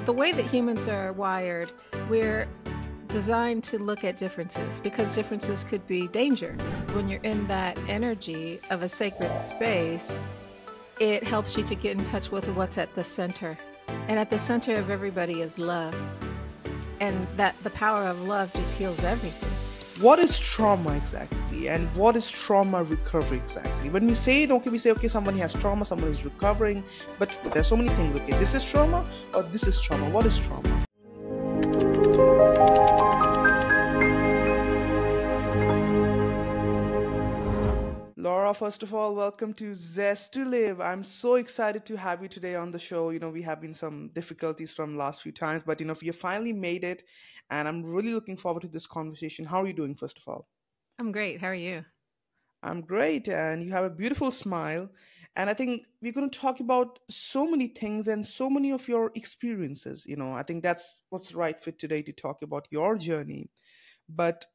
the way that humans are wired, we're designed to look at differences because differences could be danger. When you're in that energy of a sacred space, it helps you to get in touch with what's at the center. And at the center of everybody is love. And that the power of love just heals everything. What is trauma exactly, and what is trauma recovery exactly? When we say it, okay, we say, okay, somebody has trauma, someone is recovering, but there's so many things. Okay, this is trauma or this is trauma. What is trauma? Laura, first of all, welcome to Zest to Live. I'm so excited to have you today on the show. We have been some difficulties from last few times, but you finally made it, and I'm really looking forward to this conversation. How are you doing, first of all? I'm great. How are you? I'm great, and you have a beautiful smile. And I think we're going to talk about so many things and so many of your experiences. I think that's what's right fit today to talk about your journey. But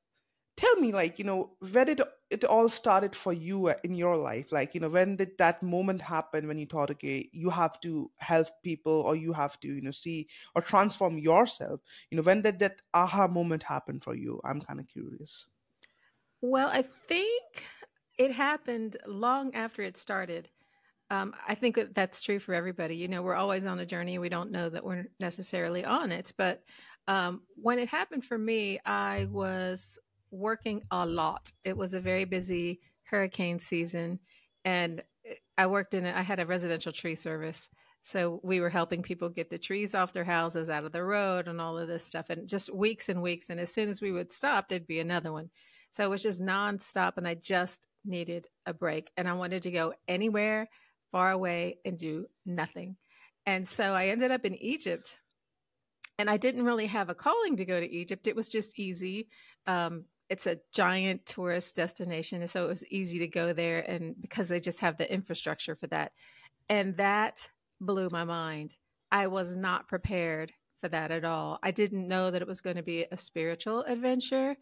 tell me, where did it all started for you in your life? When did that moment happen when you thought, okay, you have to help people, or you have to, see or transform yourself? When did that aha moment happen for you? I'm kind of curious. Well, I think it happened long after it started. I think that's true for everybody. We're always on a journey. We don't know that we're necessarily on it. But when it happened for me, I was working a lot. It was a very busy hurricane season. And I had a residential tree service. So we were helping people get the trees off their houses, out of the road, and all of this stuff. And just weeks and weeks. And as soon as we would stop, there'd be another one. So it was just nonstop. And I just needed a break. And I wanted to go anywhere far away and do nothing. And so I ended up in Egypt, and I didn't really have a calling to go to Egypt. It was just easy. It's a giant tourist destination, and so it was easy to go there, and because they just have the infrastructure for that. And that blew my mind. I was not prepared for that at all. I didn't know that it was going to be a spiritual adventure,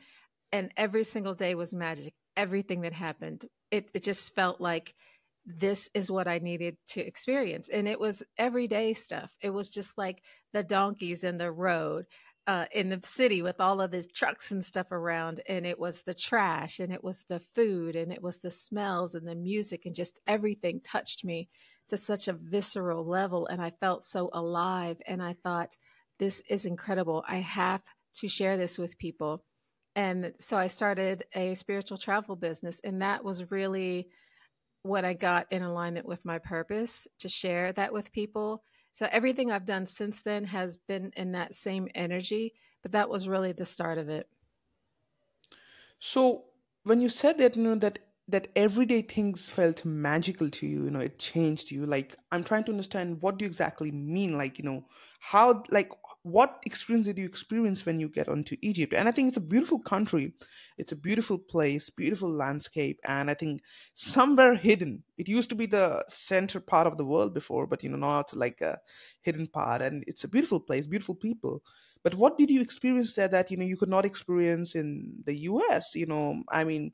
and every single day was magic. Everything that happened, it just felt like this is what I needed to experience. And it was everyday stuff. It was just like the donkeys in the road, in the city with all of these trucks and stuff around. And it was the trash, and it was the food, and it was the smells and the music, and just everything touched me to such a visceral level. And I felt so alive. And I thought, this is incredible. I have to share this with people. And so I started a spiritual travel business. And that was really what I got in alignment with my purpose, to share that with people. So everything I've done since then has been in that same energy, but that was really the start of it. So when you said that, that everyday things felt magical to you, it changed you. Like, I'm trying to understand, what do you exactly mean? How, what experience did you experience when you get onto Egypt? And I think it's a beautiful country. It's a beautiful place, beautiful landscape. And I think somewhere hidden, it used to be the center part of the world before, but now it's like a hidden part. And it's a beautiful place, beautiful people. But what did you experience there that you could not experience in the US? I mean,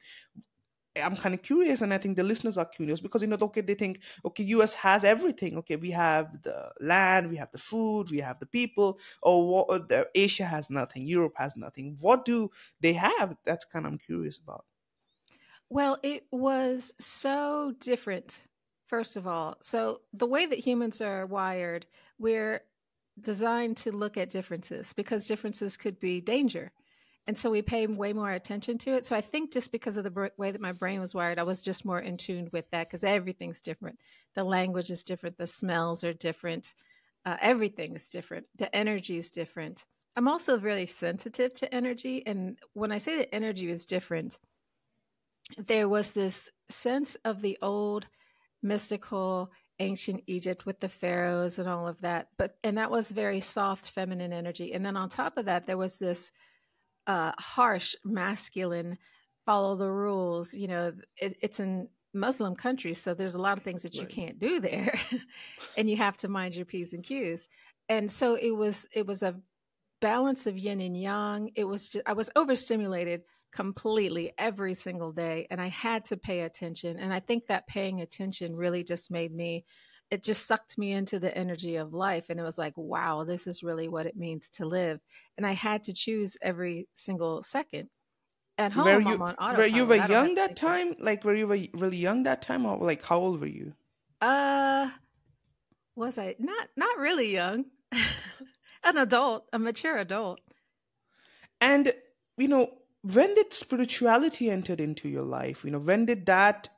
I'm kind of curious, and I think the listeners are curious because okay, they think, okay, US has everything. Okay, we have the land, we have the food, we have the people. Or Asia has nothing, Europe has nothing. What do they have? That's kind of I'm curious about. Well, it was so different, first of all. So the way that humans are wired, we're designed to look at differences because differences could be danger. And so we pay way more attention to it. So I think just because of the way that my brain was wired, I was just more in tune with that because everything's different. The language is different. The smells are different. Everything is different. The energy is different. I'm also very sensitive to energy. And when I say that energy is different, there was this sense of the old mystical ancient Egypt with the pharaohs and all of that. And that was very soft feminine energy. And then on top of that, there was this harsh masculine, follow the rules. It's in Muslim countries, so there's a lot of things that you Right. can't do there, and you have to mind your p's and q's. And so it was a balance of yin and yang. I was overstimulated completely every single day, and I had to pay attention. And I think that paying attention really just made me it just sucked me into the energy of life. And it was like, wow, this is really what it means to live. And I had to choose every single second. At Were home, I'm you on were you were autopilot. I don't have young to that think about time? Like were you really young that time, or like how old were you? it. Was I not really young? An adult, a mature adult. And when did spirituality entered into your life? When did that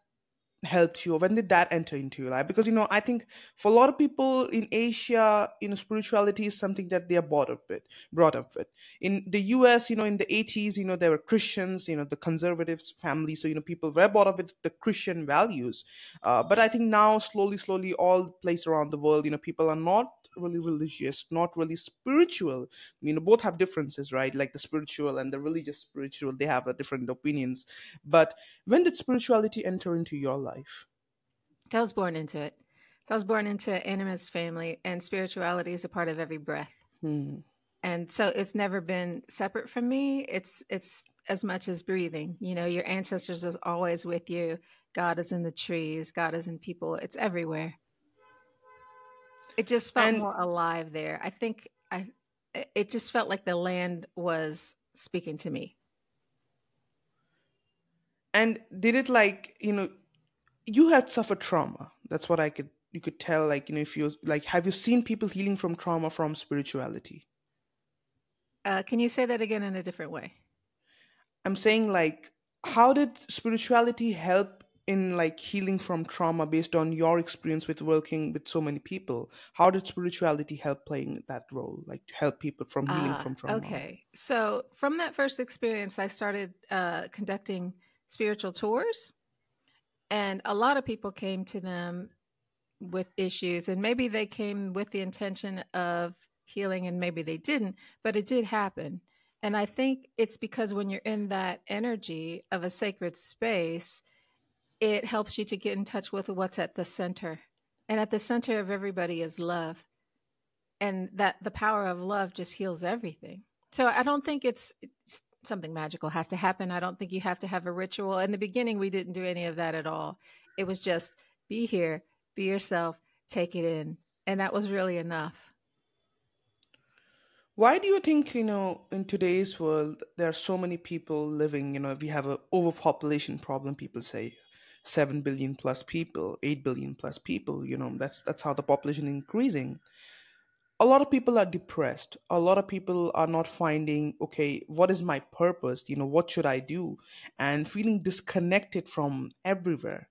helped you, or when did that enter into your life? Because I think for a lot of people in Asia, spirituality is something that they are brought up with. In the US, in the 80s, there were Christians, the conservatives family, so people were brought up with the Christian values. But I think now, slowly all places around the world, people are not really religious, not really spiritual. Both have differences, right? Like the spiritual and the religious spiritual, they have different opinions. But when did spirituality enter into your life? So I was born into it. So I was born into an animist family, and spirituality is a part of every breath. Hmm. And so it's never been separate from me. It's as much as breathing. You know, your ancestors is always with you. God is in the trees. God is in people. It's everywhere. It just felt And more alive there. I think it just felt like the land was speaking to me. and did it, like, you had suffered trauma. That's what you could tell, like, if you like, have you seen people healing from trauma from spirituality? Can you say that again in a different way? I'm saying, like, how did spirituality help in, like, healing from trauma based on your experience with working with so many people? How did spirituality help playing that role, like to help people from healing from trauma? Okay. So from that first experience, I started conducting spiritual tours, and a lot of people came to them with issues, and maybe they came with the intention of healing, and maybe they didn't, but it did happen. And I think it's because when you're in that energy of a sacred space, it helps you to get in touch with what's at the center. And at the center of everybody is love. And that the power of love just heals everything. So I don't think it's something magical has to happen. I don't think you have to have a ritual. In the beginning, we didn't do any of that at all. It was just be here, be yourself, take it in. And that was really enough. Why do you think, in today's world, there are so many people living, we have a overpopulation problem, people say 7 billion plus people, 8 billion plus people, that's how the population is increasing. A lot of people are depressed. A lot of people are not finding, okay, what is my purpose? What should I do? And feeling disconnected from everywhere.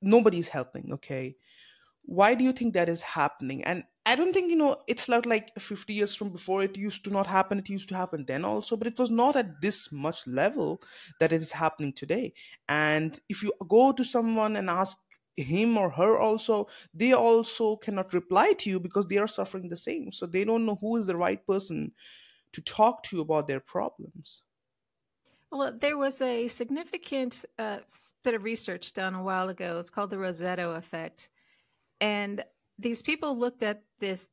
Nobody's helping, okay? Why do you think that is happening? And I don't think, it's not like 50 years from before it used to not happen. It used to happen then also, but it was not at this much level that it is happening today. And if you go to someone and ask him or her also, they also cannot reply to you because they are suffering the same. So they don't know who is the right person to talk to you about their problems. Well, there was a significant bit of research done a while ago. It's called the Rosetto effect. And these people looked at this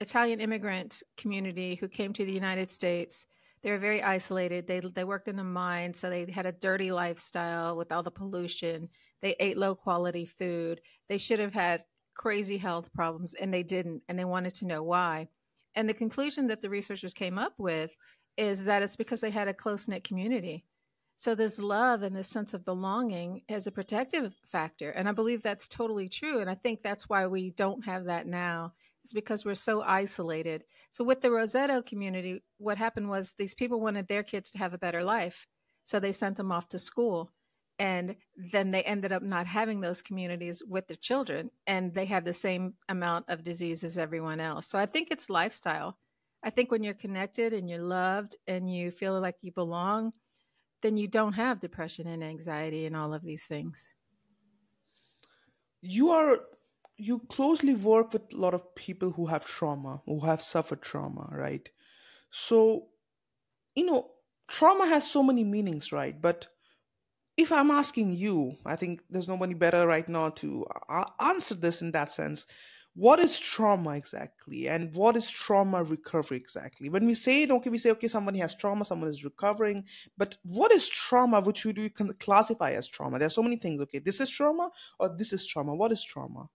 Italian immigrant community who came to the United States. They were very isolated. They worked in the mines, so they had a dirty lifestyle with all the pollution. They ate low quality food. They should have had crazy health problems, and they didn't. And they wanted to know why. And the conclusion that the researchers came up with is that it's because they had a close knit community. So this love and this sense of belonging is a protective factor. And I believe that's totally true. And I think that's why we don't have that now. It's because we're so isolated. So with the Rosetto community, what happened was these people wanted their kids to have a better life. So they sent them off to school. And then they ended up not having those communities with the children. And they had the same amount of disease as everyone else. So I think it's lifestyle. I think when you're connected and you're loved and you feel like you belong, then you don't have depression and anxiety and all of these things. you are you closely work with a lot of people who have trauma, who have suffered trauma, right? So, you know trauma has so many meanings, right? But if I'm asking you, I think there's nobody better right now to answer this in that sense. What is trauma exactly, and what is trauma recovery exactly? When we say it, okay, we say, okay, somebody has trauma, someone is recovering, but what is trauma, which we can classify as trauma? There's so many things. Okay, this is trauma, or this is trauma. What is trauma?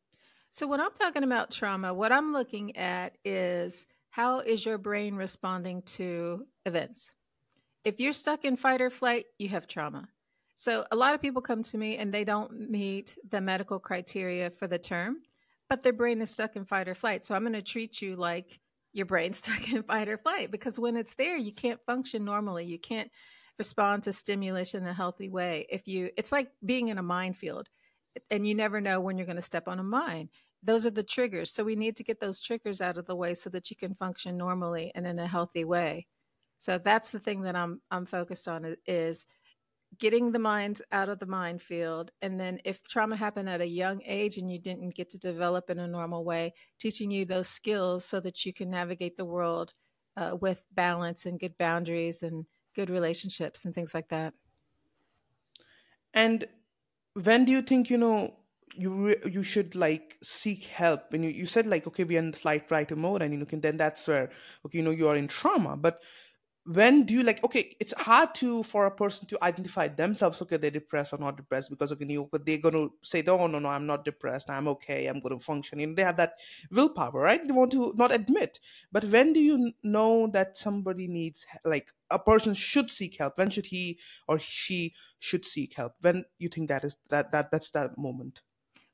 So when I'm talking about trauma, what I'm looking at is how is your brain responding to events? If you're stuck in fight or flight, you have trauma. So a lot of people come to me and they don't meet the medical criteria for the term, but their brain is stuck in fight or flight. So I'm going to treat you like your brain's stuck in fight or flight, because when it's there, you can't function normally. You can't respond to stimulus in a healthy way. It's like being in a minefield and you never know when you're going to step on a mine. Those are the triggers. So we need to get those triggers out of the way so that you can function normally and in a healthy way. So that's the thing that I'm focused on is getting the minds out of the minefield. And then if trauma happened at a young age and you didn't get to develop in a normal way, teaching you those skills so that you can navigate the world with balance and good boundaries and good relationships and things like that. And when do you think, you should like seek help? When you said like, okay, we're in the flight fighter mode, and can, then that's where, okay, you are in trauma. But when do you like, okay, it's hard to for a person to identify themselves, okay, they're depressed or not depressed, because okay, they're going to say, no, no, no, I'm not depressed, I'm okay, I'm going to function. They have that willpower, right? They want to not admit. But when do you know that somebody needs like a person should seek help? When should he or she should seek help? When you think that is that's that moment?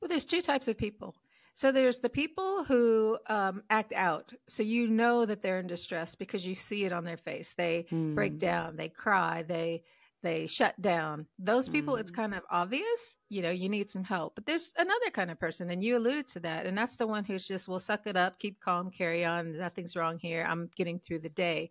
Well, there's two types of people. So there's the people who act out. So you know that they're in distress because you see it on their face. They break Hmm. down, they cry, they shut down. Those people, it's Hmm. kind of obvious. You need some help. But there's another kind of person, and you alluded to that, and that's the one who's just, will suck it up, keep calm, carry on. Nothing's wrong here. I'm getting through the day.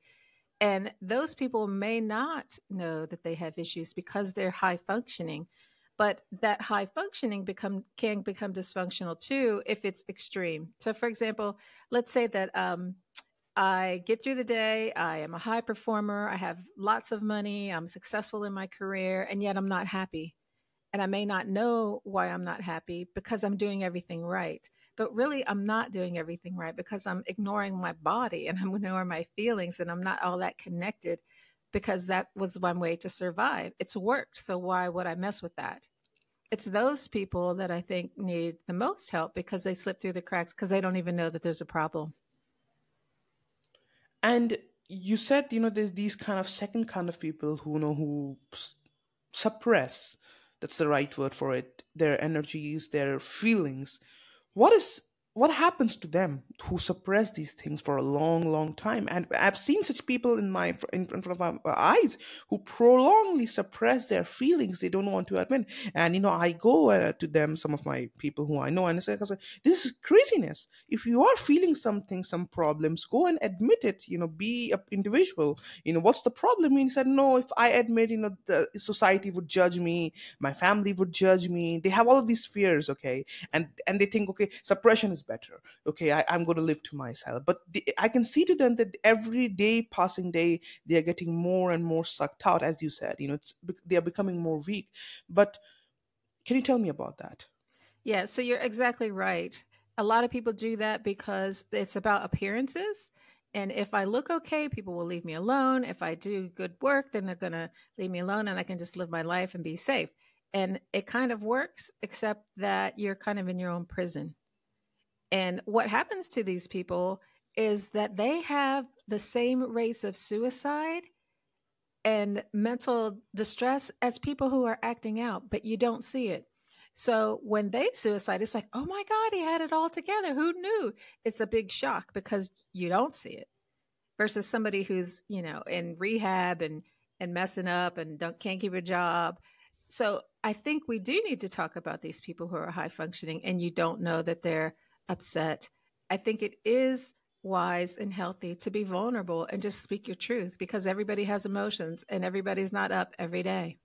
And those people may not know that they have issues because they're high functioning, but that high functioning can become dysfunctional too if it's extreme. So, for example, let's say that I get through the day, I am a high performer, I have lots of money, I'm successful in my career, and yet I'm not happy. And I may not know why I'm not happy because I'm doing everything right. But really, I'm not doing everything right because I'm ignoring my body and I'm ignoring my feelings and I'm not all that connected because that was one way to survive. It's worked. So why would I mess with that? It's those people that I think need the most help because they slip through the cracks because they don't even know that there's a problem. And you said, there's these kind of second kind of people who suppress, that's the right word for it, their energies, their feelings. what is what happens to them who suppress these things for a long, long time? And I've seen such people in front of my eyes who prolongly suppress their feelings they don't want to admit. And I go to them, some of my people who I know, and I say, this is craziness. If you are feeling something, some problems, go and admit it. Be an individual. What's the problem? And he said, no, if I admit, the society would judge me, my family would judge me. They have all of these fears, okay? And they think, okay, suppression is better. Okay, I'm going to live to myself. But I can see to them that every day passing day, they are getting more and more sucked out, as you said. They are becoming more weak. But can you tell me about that? Yeah, so you're exactly right. A lot of people do that because it's about appearances. And if I look okay, people will leave me alone. If I do good work, then they're going to leave me alone and I can just live my life and be safe. And it kind of works, except that you're kind of in your own prison. And what happens to these people is that they have the same rates of suicide and mental distress as people who are acting out, but you don't see it. So when they suicide, it's like, oh my God, he had it all together. Who knew? It's a big shock because you don't see it versus somebody who's, in rehab and messing up and can't keep a job. So I think we do need to talk about these people who are high functioning and you don't know that they're upset. I think it is wise and healthy to be vulnerable and just speak your truth because everybody has emotions and everybody's not up every day.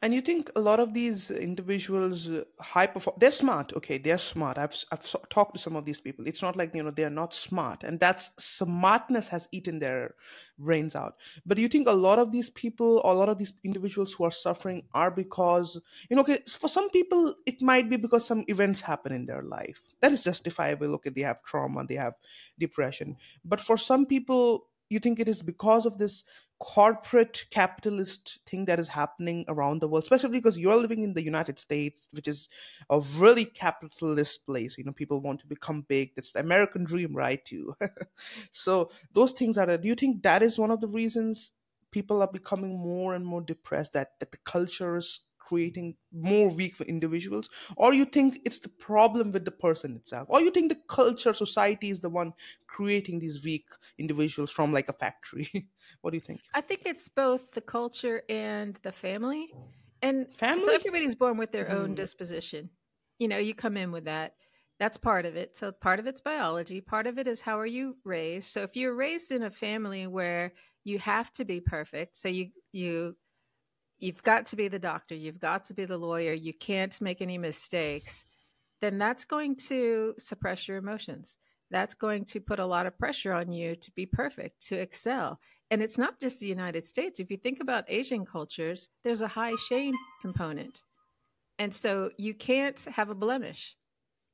And you think a lot of these individuals, high perform, they're smart. Okay, they're smart. I've talked to some of these people. It's not like they're not smart, and that's smartness has eaten their brains out. But do you think a lot of these people, or a lot of these individuals who are suffering, are because okay, for some people it might be because some events happen in their life that is justifiable. Okay, they have trauma, they have depression. But for some people, you think it is because of this corporate capitalist thing that is happening around the world, especially because you're living in the United States, which is a really capitalist place. People want to become big. That's the American dream, right? Too. So those things are. Do you think that is one of the reasons people are becoming more and more depressed? That the culture is creating more weak for individuals, or you think it's the problem with the person itself, or you think the culture, society is the one creating these weak individuals from like a factory? What do you think? I think it's both the culture and the family. And so Family? everybody's born with their own Hmm. disposition. You come in with that. That's part of it. So part of it's biology, part of it is how are you raised. So if you're raised in a family where you have to be perfect, so you've got to be the doctor, you've got to be the lawyer, you can't make any mistakes, then that's going to suppress your emotions. That's going to put a lot of pressure on you to be perfect, to excel. And it's not just the United States. If you think about Asian cultures, there's a high shame component. And so you can't have a blemish.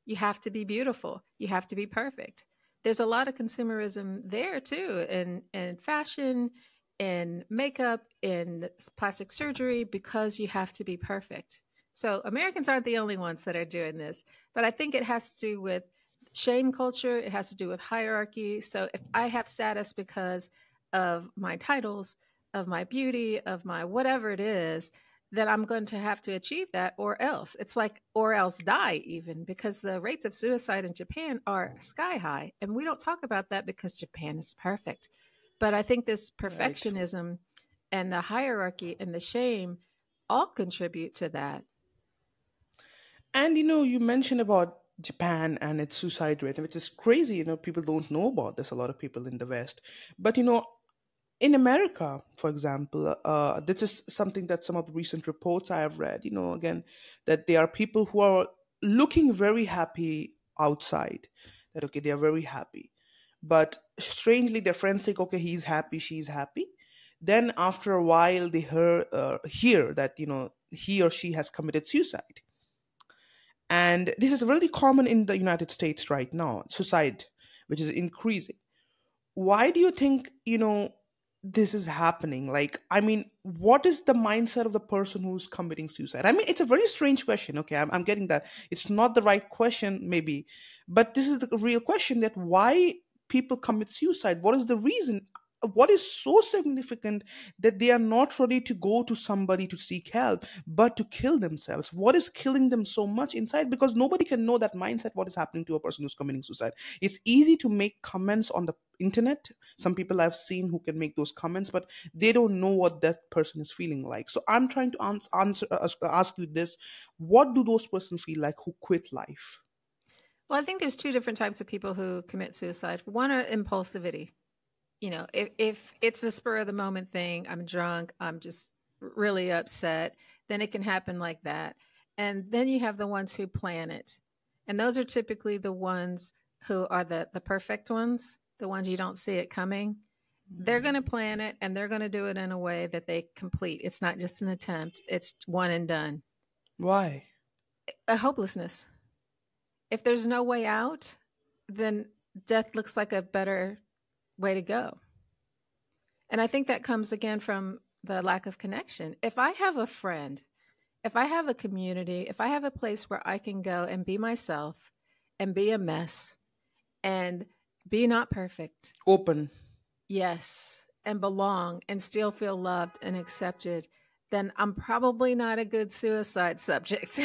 You have to be beautiful. You have to be perfect. There's a lot of consumerism there too, in fashion, in makeup, in plastic surgery, because you have to be perfect. So Americans aren't the only ones that are doing this, but I think it has to do with shame culture. It has to do with hierarchy. So if I have status because of my titles, of my beauty, of my whatever it is, then I'm going to have to achieve that or else. It's like, or else die, even because the rates of suicide in Japan are sky high. And we don't talk about that because Japan is perfect. But I think this Right. perfectionism and the hierarchy and the shame all contribute to that. And you mentioned about Japan and its suicide rate, which is crazy. People don't know about this, a lot of people in the West. But in America, for example, this is something that some of the recent reports I have read, again, that there are people who are looking very happy outside, that, okay, they are very happy. But strangely, their friends think, okay, he's happy, she's happy. Then after a while, they hear that, he or she has committed suicide. And this is really common in the United States right now, suicide, which is increasing. Why do you think this is happening? Like, I mean, what is the mindset of the person who's committing suicide? I mean, it's a very strange question. Okay, I'm getting that it's not the right question, maybe, but this is the real question, that why people commit suicide. What is the reason? What is so significant that they are not ready to go to somebody to seek help, but to kill themselves? What is killing them so much inside? Because nobody can know that mindset, what is happening to a person who's committing suicide. It's easy to make comments on the internet. Some people I've seen who can make those comments, but they don't know what that person is feeling like. So I'm trying to ask you this: what do those persons feel like who quit life? Well, I think there's two different types of people who commit suicide. One are impulsivity. If it's a spur of the moment thing, I'm drunk, I'm just really upset, then it can happen like that. And then you have the ones who plan it. And those are typically the ones who are the perfect ones, the ones you don't see it coming. They're going to plan it and they're going to do it in a way that they complete. It's not just an attempt, it's one and done. Why? A hopelessness. If there's no way out, then death looks like a better way to go. And I think that comes again from the lack of connection. If I have a friend, if I have a community, if I have a place where I can go and be myself and be a mess and be not perfect, Open. yes, and belong and still feel loved and accepted, then I'm probably not a good suicide subject.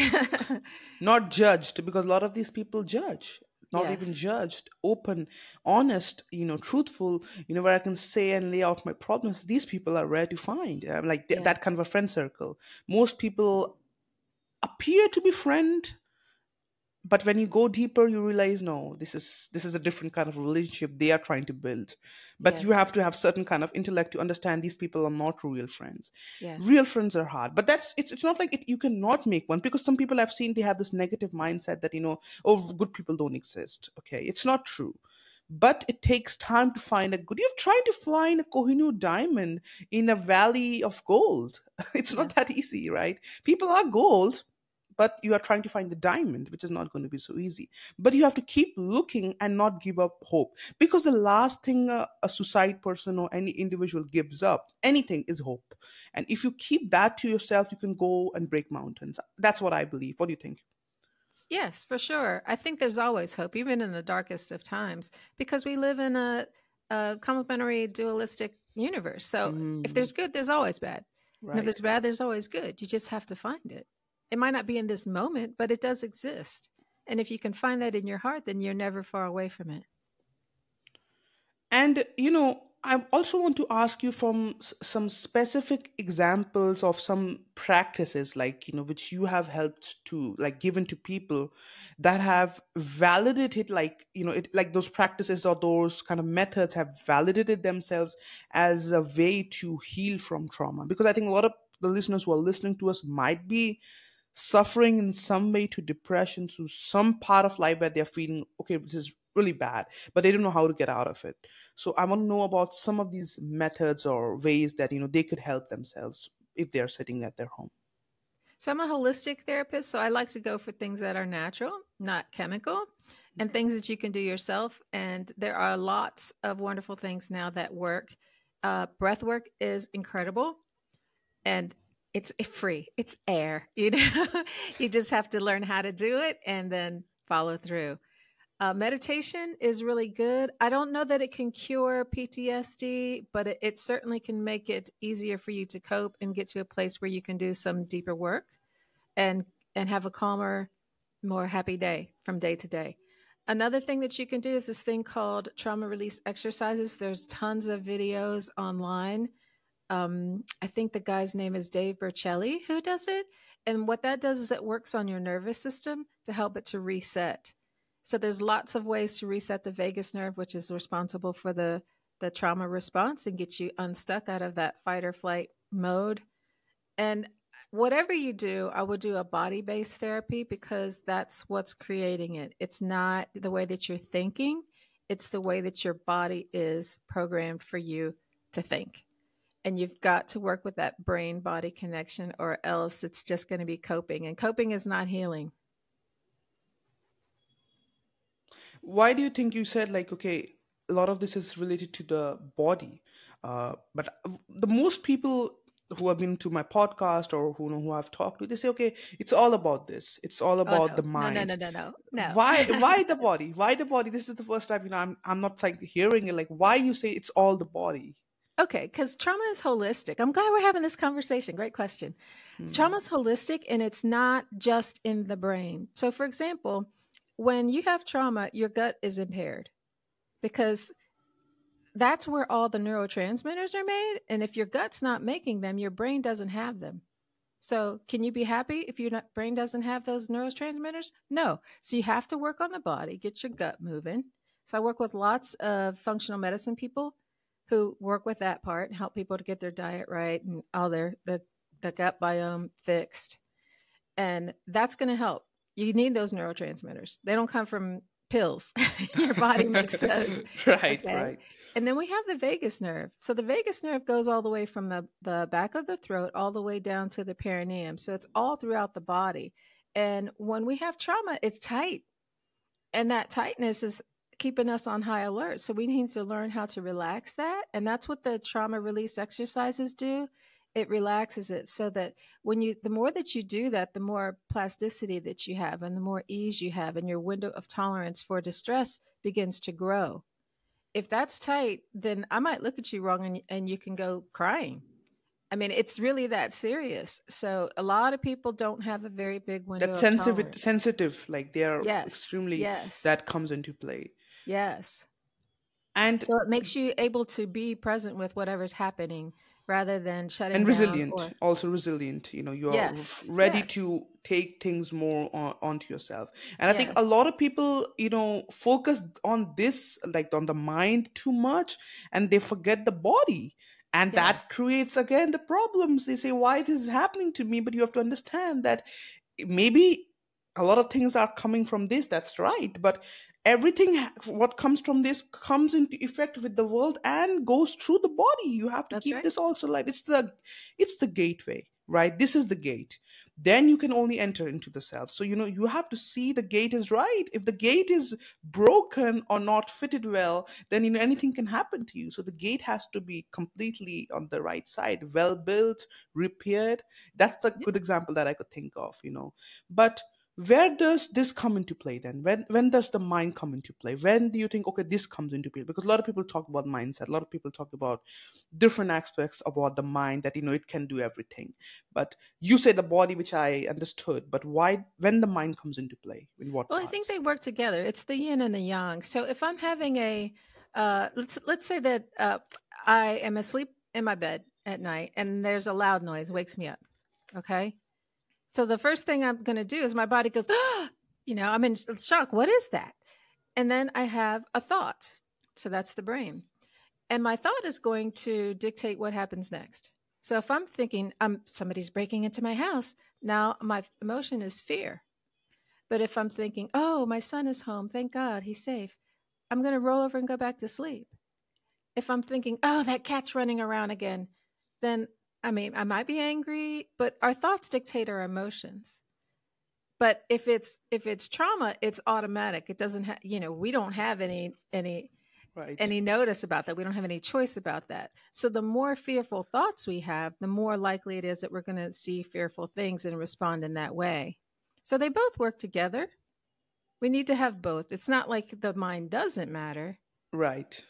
Not judged, because a lot of these people judge. Not even Yes, judged. Open, honest, truthful, where I can say and lay out my problems. These people are rare to find. Like yeah, that kind of a friend circle. Most people appear to be friend, but when you go deeper, you realize, no, this is a different kind of relationship they are trying to build. But you yes, have to have certain kind of intellect to understand these people are not real friends. yes, Real friends are hard, but it's not like you cannot make one, because some people I've seen, they have this negative mindset that, oh, good people don't exist. Okay, it's not true. But it takes time to find a good. You're trying to find a Kohinoor diamond in a valley of gold. It's not yeah, that easy, right? People are gold, but you are trying to find the diamond, which is not going to be so easy. But you have to keep looking and not give up hope, because the last thing a suicide person or any individual gives up anything is hope. And if you keep that to yourself, you can go and break mountains. That's what I believe. What do you think? Yes, for sure. I think there's always hope, even in the darkest of times, because we live in a complementary, dualistic universe. So if Hmm. there's good, there's always bad. And if Right. there's bad, there's always good. You just have to find it. It might not be in this moment, but it does exist. And if you can find that in your heart, then you're never far away from it. And I also want to ask you from some specific examples of some practices, like which you have helped to, like, given to people that have validated, like it, like those practices or those kind of methods have validated themselves as a way to heal from trauma. Because I think a lot of the listeners who are listening to us might be suffering in some way to depression, to some part of life where they're feeling, okay, this is really bad, but they don't know how to get out of it. So I want to know about some of these methods or ways that they could help themselves if they're sitting at their home. So I'm a holistic therapist, so I like to go for things that are natural, not chemical, and things that you can do yourself. And there are lots of wonderful things now that work. Breath work is incredible, and it's free. It's air. You just have to learn how to do it and then follow through. Meditation is really good. I don't know that it can cure PTSD, but it certainly can make it easier for you to cope and get to a place where you can do some deeper work and have a calmer, more happy day from day to day. Another thing that you can do is this thing called trauma release exercises. There's tons of videos online. I think the guy's name is Dave Bercelli who does it. And what that does is it works on your nervous system to help it to reset. So there's lots of ways to reset the vagus nerve, which is responsible for the trauma response and get you unstuck out of that fight or flight mode. And whatever you do, I would do a body based therapy because that's what's creating it. It's not the way that you're thinking, it's the way that your body is programmed for you to think. And you've got to work with that brain body connection, or else it's just going to be coping. And coping is not healing. Why do you think you said, like, okay, a lot of this is related to the body, but the most people who have been to my podcast or who I've talked to, they say, okay, it's all about this, it's all Oh, about the no, no, no, no, mind. no, no, no. Why the body? Why the body? This is the first time I'm not like hearing it. Like, why you say it's all the body? Okay, because trauma is holistic. I'm glad we're having this conversation. Great question. Hmm. Trauma is holistic and it's not just in the brain. So, for example, when you have trauma, your gut is impaired because that's where all the neurotransmitters are made. And if your gut's not making them, your brain doesn't have them. So, can you be happy if your brain doesn't have those neurotransmitters? No. So, you have to work on the body, get your gut moving. So, I work with lots of functional medicine people who work with that part and help people to get their diet right and all their gut biome fixed. And that's going to help. You need those neurotransmitters. They don't come from pills. Your body makes those. Right, Okay. right. And then we have the vagus nerve. So the vagus nerve goes all the way from the back of the throat all the way down to the perineum. So it's all throughout the body. And when we have trauma, it's tight. And that tightness is keeping us on high alert. So we need to learn how to relax that. And that's what the trauma release exercises do. It relaxes it so that the more that you do that, the more plasticity that you have and the more ease you have, and your window of tolerance for distress begins to grow. If that's tight, then I might look at you wrong and you can go crying. I mean, it's really that serious. So a lot of people don't have a very big window That of tolerance. sensitive, like they are Yes, extremely, yes, that comes into play. yes. And So it makes you able to be present with whatever's happening rather than shutting and down resilient, or, also resilient, you're yes, ready yes, to take things more onto yourself. And I think yes, a lot of people focus on this, like on the mind too much, and they forget the body, and yes, that creates again the problems. They say, why this is happening to me? But you have to understand that maybe a lot of things are coming from this, that's right, but everything what comes from this comes into effect with the world and goes through the body. You have to that's keep right. this also alive. It's the gateway, right? This is the gate. Then you can only enter into the self. So, you have to see the gate is right. If the gate is broken or not fitted well, then, anything can happen to you. So the gate has to be completely on the right side, well built, repaired. That's the good example that I could think of. But where does this come into play then? When does the mind come into play? When do you think, okay, this comes into play? Because a lot of people talk about mindset, a lot of people talk about different aspects about the mind, that it can do everything. But you say the body, which I understood, but why, when the mind comes into play, in what Well, I think parts? they work together. It's the yin and the yang. So if I'm having let's say that I am asleep in my bed at night and there's a loud noise wakes me up. Okay. So the first thing I'm going to do is my body goes, I'm in shock. What is that? And then I have a thought. So that's the brain. And my thought is going to dictate what happens next. So if I'm thinking somebody's breaking into my house, now my emotion is fear. But if I'm thinking, oh, my son is home, thank God, he's safe, I'm going to roll over and go back to sleep. If I'm thinking, oh, that cat's running around again, then I might be angry, but our thoughts dictate our emotions. But if it's trauma, it's automatic. It doesn't have, we don't have Right. any notice about that. We don't have any choice about that. So the more fearful thoughts we have, the more likely it is that we're going to see fearful things and respond in that way. So they both work together. We need to have both. It's not like the mind doesn't matter. Right.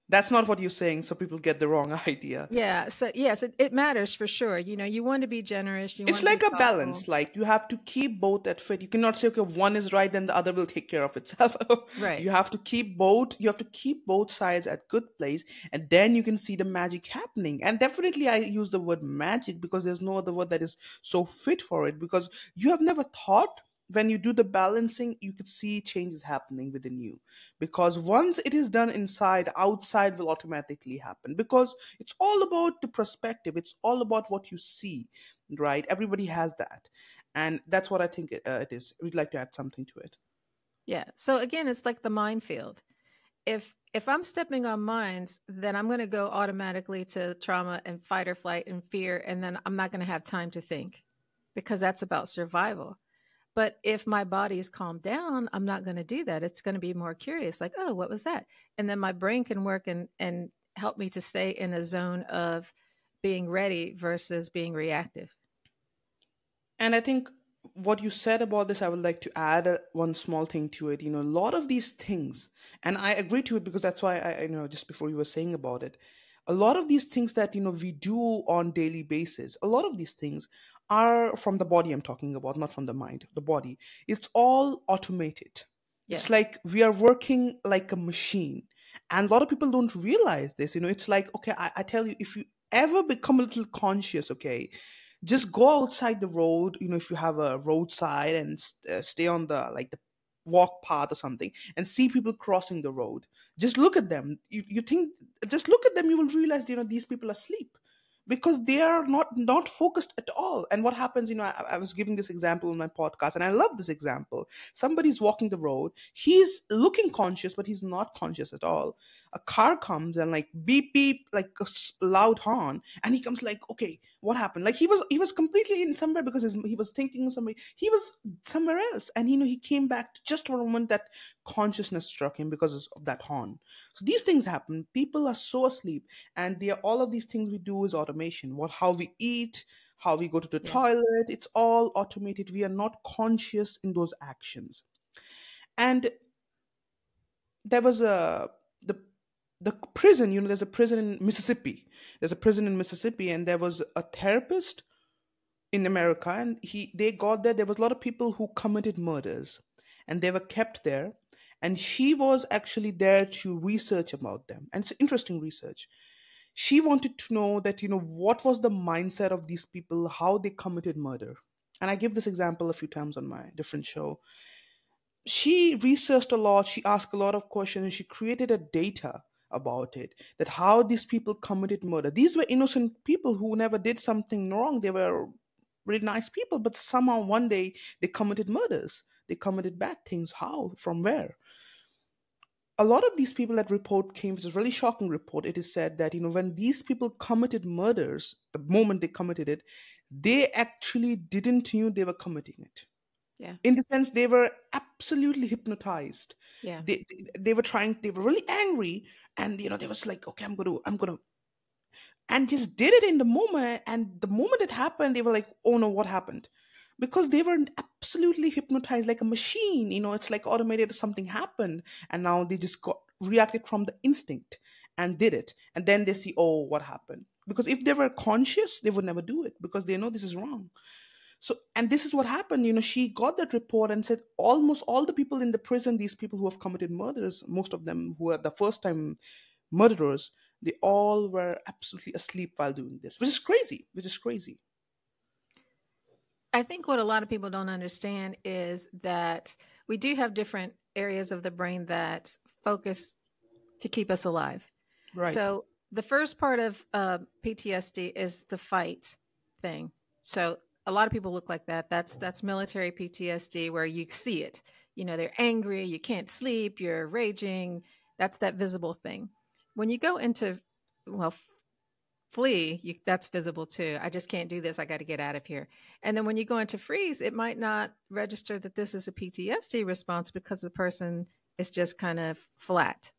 That's not what you're saying, so people get the wrong idea. Yeah. So yes, it matters for sure. You want to be generous. You It's want to be like a thoughtful. balance. Like, you have to keep both at fit. You cannot say, okay, one is right, then the other will take care of itself. Right. You have to keep both. You have to keep both sides at good place, and then you can see the magic happening. And definitely, I use the word magic because there's no other word that is so fit for it. Because you have never thought, when you do the balancing, you could see changes happening within you. Because once it is done inside, outside will automatically happen. Because it's all about the perspective. It's all about what you see, right? Everybody has that, and that's what I think it is. We'd like to add something to it. Yeah. So again, it's like the minefield. If I'm stepping on mines, then I'm going to go automatically to trauma and fight or flight and fear, and then I'm not going to have time to think because that's about survival. But if my body is calmed down, I'm not going to do that. It's going to be more curious, like, oh, what was that? And then my brain can work and help me to stay in a zone of being ready versus being reactive. And I think what you said about this, I would like to add one small thing to it. A lot of these things, and I agree to it because that's why just before you were saying about it, a lot of these things that we do on daily basis, a lot of these things are from the body. I'm talking about, not from the mind. The body. It's all automated. It's Yes. like we are working like a machine, and a lot of people don't realize this. It's like, okay, I tell you, if you ever become a little conscious, okay, just go outside the road, if you have a roadside, and stay on the, like, the walk path or something, and see people crossing the road. Just look at them. You think, just look at them, you will realize, these people are asleep, because they are not focused at all. And what happens, I was giving this example in my podcast, and I love this example. Somebody's walking the road, he's looking conscious, but he's not conscious at all. A car comes and, like, beep beep, like a loud horn, and he comes, like, okay, what happened? Like, he was completely in somewhere, because he was thinking somewhere, he was somewhere else, and he came back just for a moment. That consciousness struck him because of that horn. So these things happen. People are so asleep, and all of these things we do is automation. How we eat, how we go to the Yeah. toilet, it's all automated. We are not conscious in those actions. And there was the prison. There's a prison in Mississippi. There's a prison in Mississippi, and there was a therapist in America, and they got there. There was a lot of people who committed murders, and they were kept there. And she was actually there to research about them, and it's interesting research. She wanted to know that, what was the mindset of these people, how they committed murder. And I give this example a few times on my different show. She researched a lot, she asked a lot of questions, and she created a data about it, that how these people committed murder. These were innocent people who never did something wrong. They were really nice people, but somehow one day they committed murders. They committed bad things. How? From where? A lot of these people that report came with a really shocking report. It is said that, when these people committed murders, the moment they committed it, they actually didn't knew they were committing it. Yeah. In the sense, they were absolutely hypnotized. Yeah. They were trying, they were really angry, and they was like, okay, I'm gonna, and just did it in the moment. And the moment it happened, they were like, oh no, what happened? Because they were absolutely hypnotized like a machine. It's like automated, something happened, and now they just got reacted from the instinct and did it. And then they see, oh, what happened? Because if they were conscious, they would never do it, because they know this is wrong. So, and this is what happened. She got that report and said almost all the people in the prison, these people who have committed murders, most of them who are the first time murderers, they all were absolutely asleep while doing this, which is crazy, which is crazy. I think what a lot of people don't understand is that we do have different areas of the brain that focus to keep us alive. Right. So the first part of PTSD is the fight thing. So a lot of people look like that. That's military PTSD where you see it. They're angry, you can't sleep, you're raging. That's that visible thing. When you go into, well, flee, that's visible too. I just can't do this. I got to get out of here. And then when you go into freeze, it might not register that this is a PTSD response because the person is just kind of flat.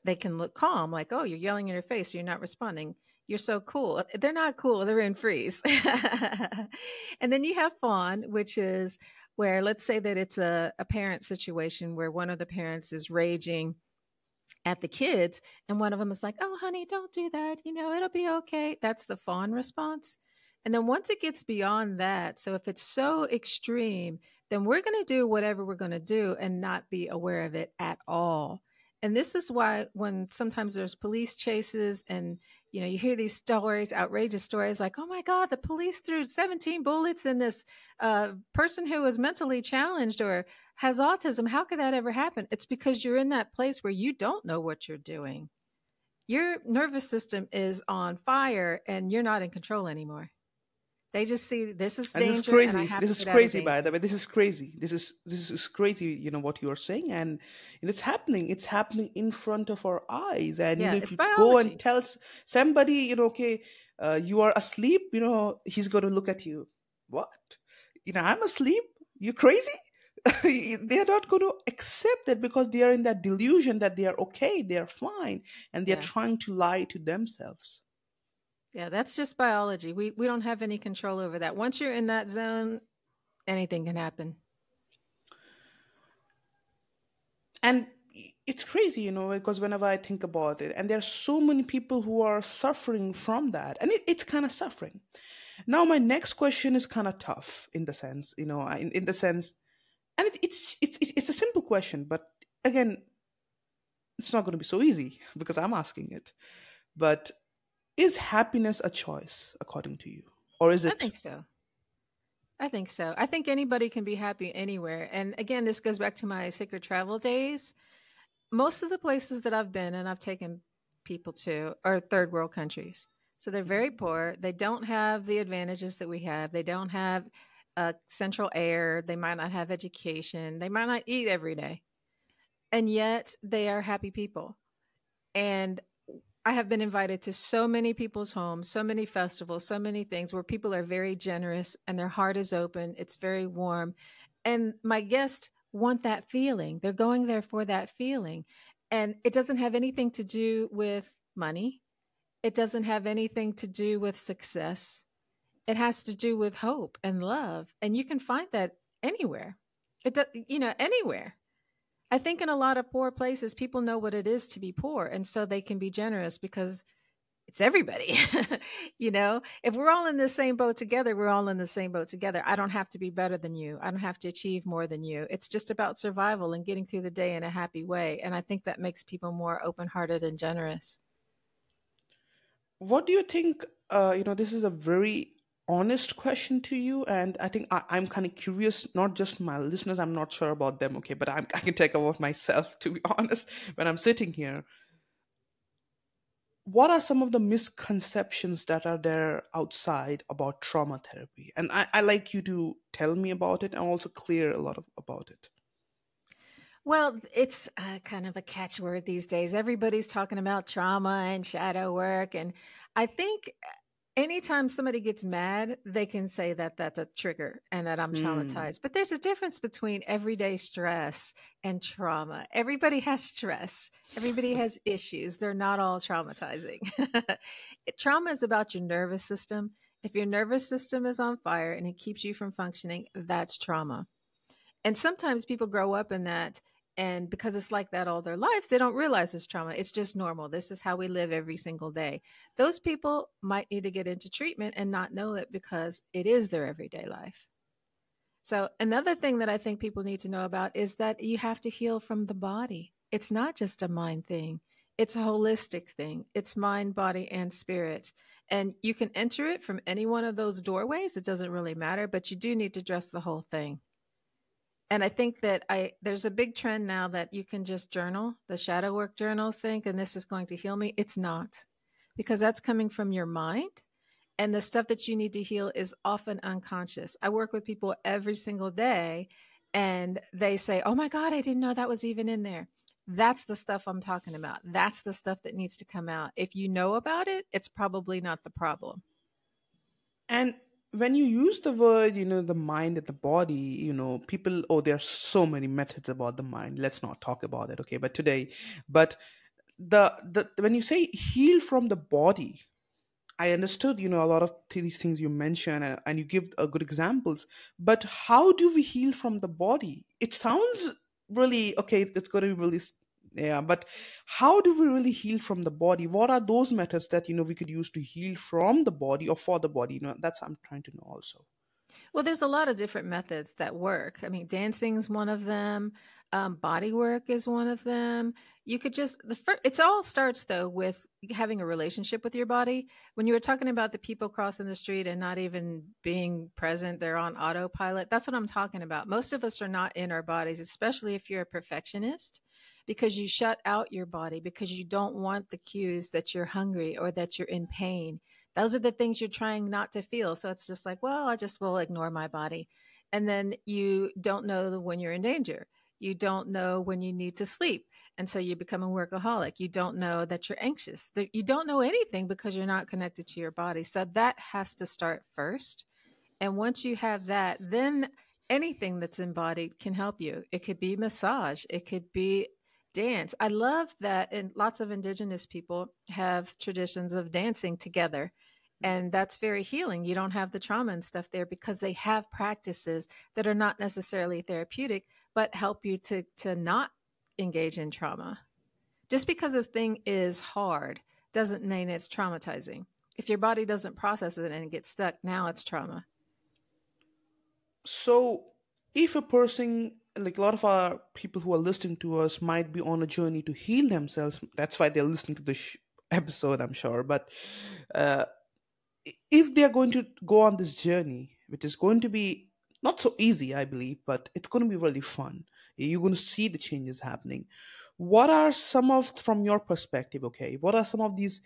They can look calm, like, oh, you're yelling in your face, you're not responding. You're so cool. They're not cool. They're in freeze. And then you have fawn, which is where, let's say that it's a parent situation where one of the parents is raging at the kids, and one of them is like, oh honey, don't do that, it'll be okay. That's the fawn response. And then once it gets beyond that, so if it's so extreme, then we're going to do whatever we're going to do and not be aware of it at all. And this is why when sometimes there's police chases and you hear these stories, outrageous stories like, oh my god, the police threw 17 bullets in this person who was mentally challenged or has autism. How could that ever happen? It's because you're in that place where you don't know what you're doing. Your nervous system is on fire and you're not in control anymore. They just see this is And this is danger and I crazy. have This to is get out of crazy, by the danger. way. This is crazy. This is crazy. What you are saying, and it's happening. It's happening in front of our eyes. And Yeah, if it's you go and biology. tell somebody, okay, you are asleep, he's going to look at you. What? I'm asleep. You crazy? They are not going to accept it because they are in that delusion that they are okay, they are fine, and they are Yeah. trying to lie to themselves. Yeah, that's just biology. We don't have any control over that. Once you're in that zone, anything can happen. And it's crazy, because whenever I think about it, and there are so many people who are suffering from that, and it's kind of suffering. Now my next question is kind of tough in the sense, in the sense, and it's a simple question, but again, it's not going to be so easy because I'm asking it. But is happiness a choice according to you, or is I it? think so. I think so. I think anybody can be happy anywhere. And again, this goes back to my sacred travel days. Most of the places that I've been and I've taken people to are third world countries. So they're very Mhm. poor. They don't have the advantages that we have. They don't have central air. They might not have education. They might not eat every day. And yet they are happy people. And I have been invited to so many people's homes, so many festivals, so many things where people are very generous and their heart is open. It's very warm. And my guests want that feeling. They're going there for that feeling. And it doesn't have anything to do with money, it doesn't have anything to do with success. It has to do with hope and love. And you can find that anywhere. Anywhere. I think in a lot of poor places, people know what it is to be poor. And so they can be generous because it's everybody. If we're all in the same boat together, we're all in the same boat together. I don't have to be better than you. I don't have to achieve more than you. It's just about survival and getting through the day in a happy way. And I think that makes people more open hearted and generous. What do you think? This is a very honest question to you, and I think I'm kind of curious. Not just my listeners, I'm not sure about them. Okay, but I can take about myself. To be honest, when I'm sitting here, what are some of the misconceptions that are there outside about trauma therapy? And I like you to tell me about it and also clear a lot about it. Well, it's kind of a catchword these days. Everybody's talking about trauma and shadow work. And I think Anytime somebody gets mad, they can say that that's a trigger and that I'm Hmm. traumatized. But there's a difference between everyday stress and trauma. Everybody has stress, everybody has issues. They're not all traumatizing. Trauma is about your nervous system. If your nervous system is on fire and it keeps you from functioning, that's trauma. And sometimes people grow up in that, and because it's like that all their lives, they don't realize it's trauma. It's just normal. This is how we live every single day. Those people might need to get into treatment and not know it because it is their everyday life. So, another thing that I think people need to know about is that you have to heal from the body. It's not just a mind thing, it's a holistic thing. It's mind, body, and spirit. And you can enter it from any one of those doorways. It doesn't really matter, but you do need to address the whole thing. And I think that I there's a big trend now that you can just journal, the shadow work journals think, and this is going to heal me. It's not, because that's coming from your mind. And the stuff that you need to heal is often unconscious. I work with people every single day and they say, "Oh my God, I didn't know that was even in there." That's the stuff I'm talking about. That's the stuff that needs to come out. If you know about it, it's probably not the problem. And when you use the word, the mind and the body, people, oh, there are so many methods about the mind. Let's not talk about it, okay? But today, but the when you say heal from the body, I understood, a lot of these things you mention, and you give good examples. But how do we heal from the body? It sounds really okay. It's going to be really, yeah. But how do we really heal from the body? What are those methods that we could use to heal from the body or for the body? That's I'm trying to know also. Well, there's a lot of different methods that work. I mean, dancing is one of them. Body work is one of them. You could just it all starts though with having a relationship with your body. When you were talking about the people crossing the street and not even being present, they're on autopilot. That's what I'm talking about. Most of us are not in our bodies, especially if you're a perfectionist, because you shut out your body because you don't want the cues that you're hungry or that you're in pain. Those are the things you're trying not to feel. So it's just like, well, I just will ignore my body. And then you don't know when you're in danger. You don't know when you need to sleep. And so you become a workaholic. You don't know that you're anxious. You don't know anything because you're not connected to your body. So that has to start first. And once you have that, then anything that's embodied can help you. It could be massage, it could be dance. I love that, and lots of indigenous people have traditions of dancing together. And that's very healing. You don't have the trauma and stuff there because they have practices that are not necessarily therapeutic, but help you to not engage in trauma. Just because a thing is hard doesn't mean it's traumatizing. If your body doesn't process it and it gets stuck, now it's trauma. So, if a person, like a lot of our people who are listening to us, might be on a journey to heal themselves, that's why they're listening to this episode, I'm sure. But uh, if they're going to go on this journey, which is going to be not so easy, I believe, but it's going to be really fun. You're going to see the changes happening. What are some of, from your perspective, okay, what are some of these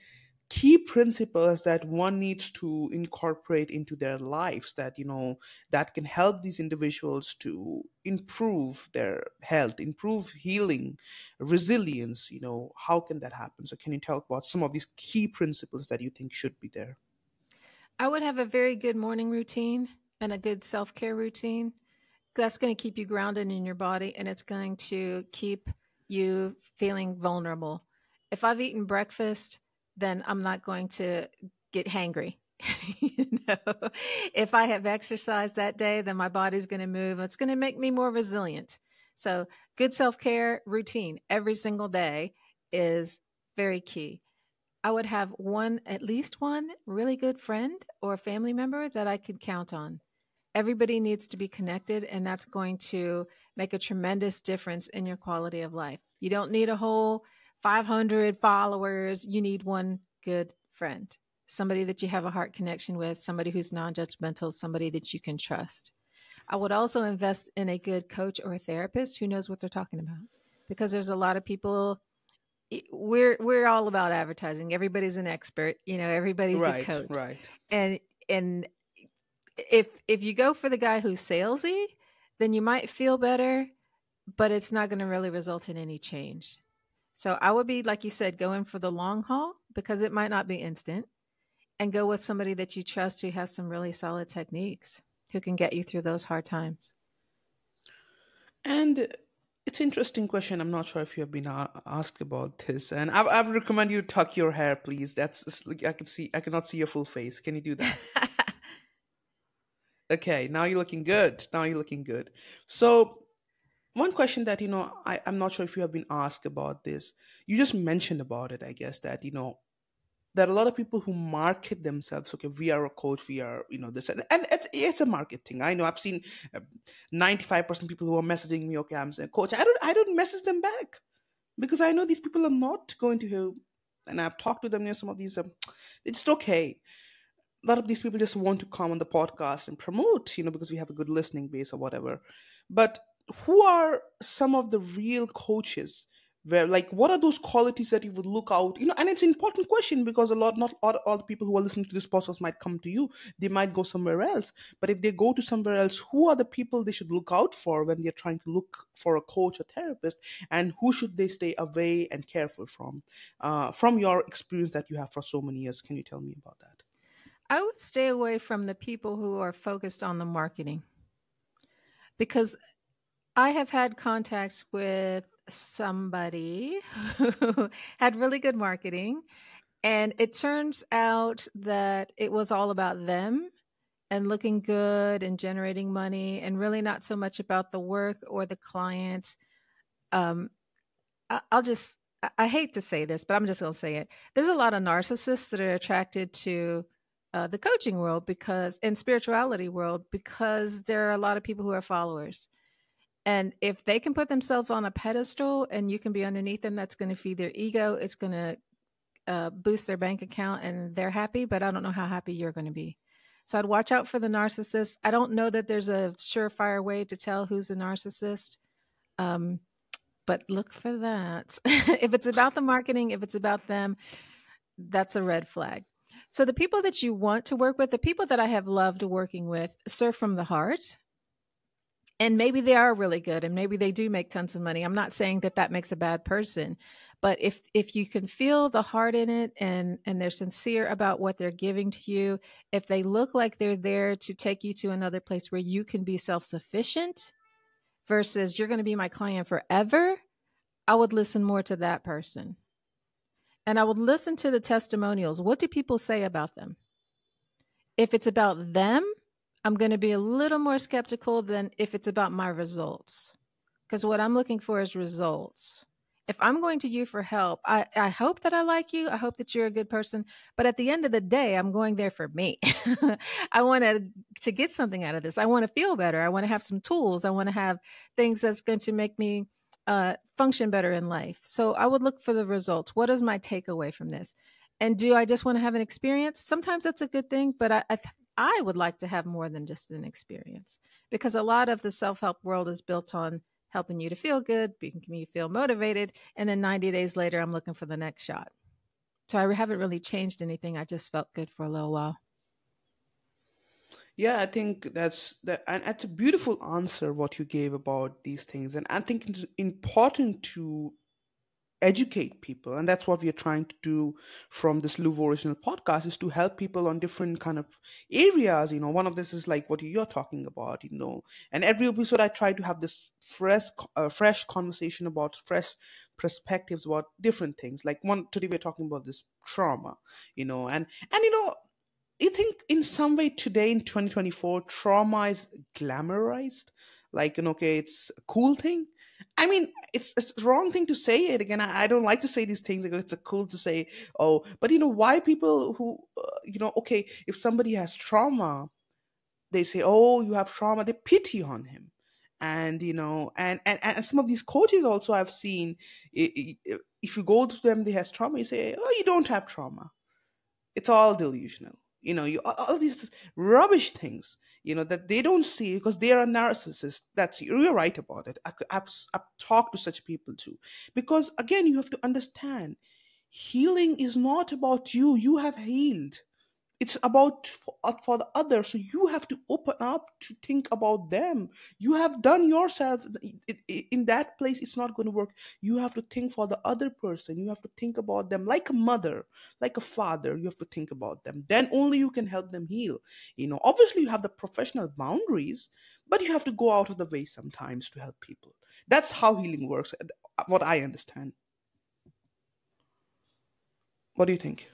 key principles that one needs to incorporate into their lives that that can help these individuals to improve their health, improve healing, resilience? How can that happen? So can you tell about some of these key principles that you think should be there? I would have a very good morning routine and a good self care routine. That's going to keep you grounded in your body and it's going to keep you feeling vulnerable. If I've eaten breakfast, then I'm not going to get hangry. you know, if I have exercised that day, then my body's going to move. It's going to make me more resilient. So, good self care routine every single day is very key. I would have one, at least one really good friend or family member that I could count on. Everybody needs to be connected, and that's going to make a tremendous difference in your quality of life. You don't need a whole 500 followers. You need one good friend, somebody that you have a heart connection with, somebody who's non judgmental, somebody that you can trust. I would also invest in a good coach or a therapist who knows what they're talking about because there's a lot of people. We're all about advertising. Everybody's an expert, everybody's a Right, coach. right. And if you go for the guy who's salesy, then you might feel better, but it's not going to really result in any change. So I would be, like you said, going for the long haul because it might not be instant. and go with somebody that you trust who has some really solid techniques, who can get you through those hard times. And it's an interesting question. I'm not sure if you have been asked about this, and I would recommend you to tuck your hair, please. That's like, I cannot see your full face. Can you do that? Okay, now you're looking good. Now you're looking good. So one question that I'm not sure if you have been asked about this. You just mentioned about it, I guess, that there are a lot of people who market themselves. Okay, we are a coach, we are this, and it's a market thing. I know, I've seen 95% people who are messaging me, okay, I'm saying coach. I don't message them back, because I know these people are not going to, and I've talked to them, some of these it's just okay. A lot of these people just want to come on the podcast and promote, because we have a good listening base or whatever. But who are some of the real coaches? Where, like, what are those qualities that you would look out? And it's an important question, because not all the people who are listening to this podcast might come to you. They might go somewhere else. But if they go to somewhere else, who are the people they should look out for when they're trying to look for a coach or therapist? And who should they stay away and careful from? From your experience that you have for so many years, can you tell me about that? I would stay away from the people who are focused on the marketing, because I have had contacts with somebody who had really good marketing, and it turns out that it was all about them and looking good and generating money, and really not so much about the work or the client. Um, I'll just, I hate to say this, but I'm just going to say it. There's a lot of narcissists that are attracted to the coaching world, because, in spirituality world, because there are a lot of people who are followers. And if they can put themselves on a pedestal and you can be underneath them, that's going to feed their ego. It's going to boost their bank account, and they're happy, but I don't know how happy you're going to be. So I'd watch out for the narcissist. I don't know that there's a surefire way to tell who's a narcissist, um, but look for that. If it's about the marketing, if it's about them, that's a red flag. So the people that you want to work with, the people that I have loved working with, serve from the heart. And maybe they are really good, and maybe they do make tons of money. I'm not saying that that makes a bad person, but if you can feel the heart in it, and they're sincere about what they're giving to you, if they look like they're there to take you to another place where you can be self-sufficient versus you're going to be my client forever, I would listen more to that person. And I would listen to the testimonials. What do people say about them? If it's about them, I'm going to be a little more skeptical than if it's about my results. Because what I'm looking for is results. If I'm going to you for help, I hope that I like you. I hope that you're a good person. But at the end of the day, I'm going there for me. I want to get something out of this. I want to feel better. I want to have some tools. I want to have things that's going to make me function better in life. So I would look for the results. What is my takeaway from this? And do I just want to have an experience? Sometimes that's a good thing, but I would like to have more than just an experience, because a lot of the self help world is built on helping you to feel good, making you feel motivated. And then 90 days later, I'm looking for the next shot. So I haven't really changed anything. I just felt good for a little while. Yeah, I think and that's a beautiful answer what you gave about these things, and I think it's important to educate people, and that's what we are trying to do from this Luvo original podcast, is to help people on different kind of areas. One of this is like what you're talking about. And every episode I try to have this fresh conversation about fresh perspectives about different things. Like one today we're talking about this trauma, and you think in some way today in 2024 trauma is glamorized, like, okay, it's a cool thing. I mean, it's the wrong thing to say it again. I don't like to say these things, like, it's a cool to say, oh, but why people who okay, if somebody has trauma, they say, oh, you have trauma, they pity on him. And and some of these coaches also I've seen, if you go to them, they has trauma, you say, oh, you don't have trauma, it's all delusional. All these rubbish things, that they don't see because they are a narcissist. That's, you're right about it. I've talked to such people too, because again, you have to understand, healing is not about you. You have healed. it's about for the other, so you have to open up to think about them. You have done yourself in that place, it's not going to work. You have to think for the other person. You have to think about them like a mother, like a father. You have to think about them, then only you can help them heal. Obviously you have the professional boundaries, but you have to go out of the way sometimes to help people. That's how healing works, what I understand. What do you think?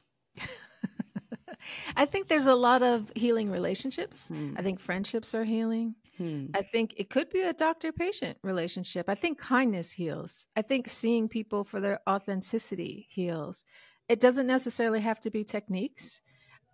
I think there's a lot of healing relationships. Hmm. I think friendships are healing. Hmm. I think it could be a doctor patient relationship. I think kindness heals. I think seeing people for their authenticity heals. It doesn't necessarily have to be techniques.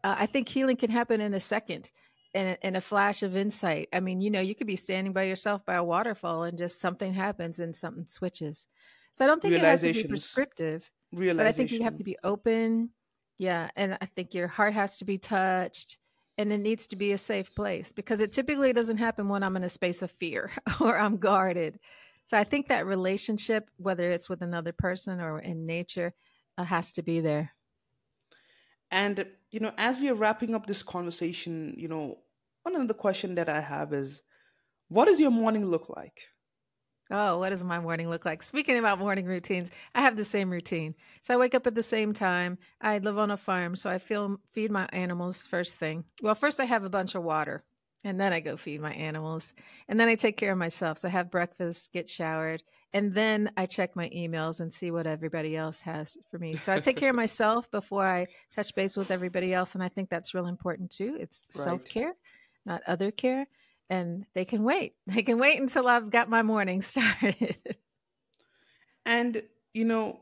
I think healing can happen in a second, in a flash of insight. I mean, you could be standing by yourself by a waterfall and just something happens and something switches. So I don't think it has to be Realizations. prescriptive, but I think you have to Realization. be open. Yeah. And I think your heart has to be touched, and it needs to be a safe place, because it typically doesn't happen when I'm in a space of fear or I'm guarded. So I think that relationship, whether it's with another person or in nature, has to be there. And, as we are wrapping up this conversation, one other question that I have is, what does your morning look like? Oh, what does my morning look like? Speaking about morning routines, I have the same routine. So I wake up at the same time. I live on a farm, so I feed my animals first thing. Well, first I have a bunch of water, and then I go feed my animals. And then I take care of myself. So I have breakfast, get showered, and then I check my emails and see what everybody else has for me. So I take care of myself before I touch base with everybody else. And I think that's real important too. It's self Right. care, not other care, and they can wait. They can wait until I've got my morning started. And, you know,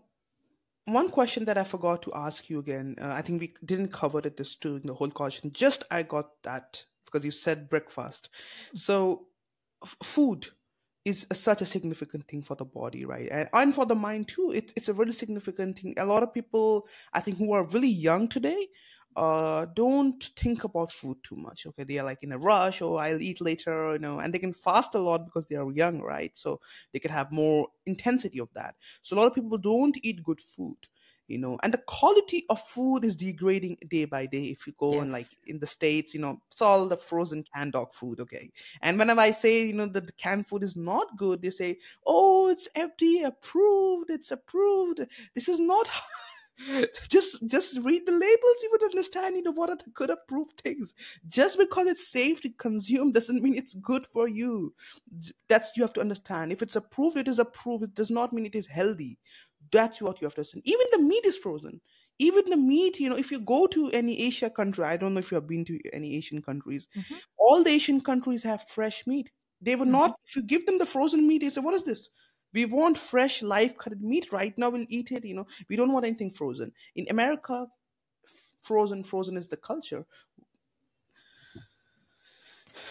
one question that I forgot to ask you again, I think we didn't cover it this during the whole question. Just I got that because you said breakfast. So, food is such a significant thing for the body, right? And for the mind too. It's a really significant thing. A lot of people, I think, who are really young today, don't think about food too much. Okay, they are like in a rush, or I'll eat later, and they can fast a lot because they are young, right? So they can have more intensity of that. So a lot of people don't eat good food. And the quality of food is degrading day by day. If you go and like Yes. in the States, it's all the frozen canned dog food. Okay, and whenever I say, that the canned food is not good, they say, "Oh, it's FDA approved. It's approved." This is not. Just read the labels. You would understand. What are the good approved things. Just because it's safe to consume doesn't mean it's good for you. That's you have to understand. If it's approved, it is approved. It does not mean it is healthy. That's what you have to understand. Even the meat is frozen. Even the meat, if you go to any Asia country, I don't know if you have been to any Asian countries, Hmm. all the Asian countries have fresh meat. They will Hmm. not, if you give them the frozen meat, they say, "What is this? We want fresh, live cutted meat right now. We'll eat it. We don't want anything frozen." In America, frozen is the culture.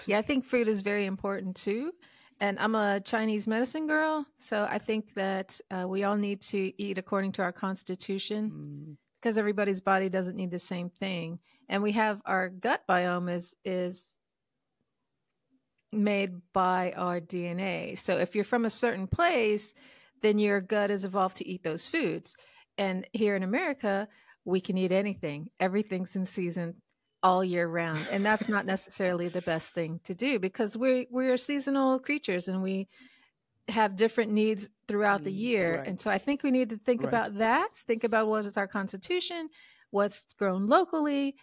Yeah, I think food is very important too. And I'm a Chinese medicine girl. So I think that we all need to eat according to our constitution, Mm, because everybody's body doesn't need the same thing. And we have our gut biome is made by our DNA. So if you're from a certain place, then your gut is evolved to eat those foods. And here in America, we can eat anything. Everything's in season all year round. And that's not necessarily the best thing to do, because we're seasonal creatures and we have different needs throughout the year. right, And so I think we need to think right. about that, think about what is our constitution, what's grown locally,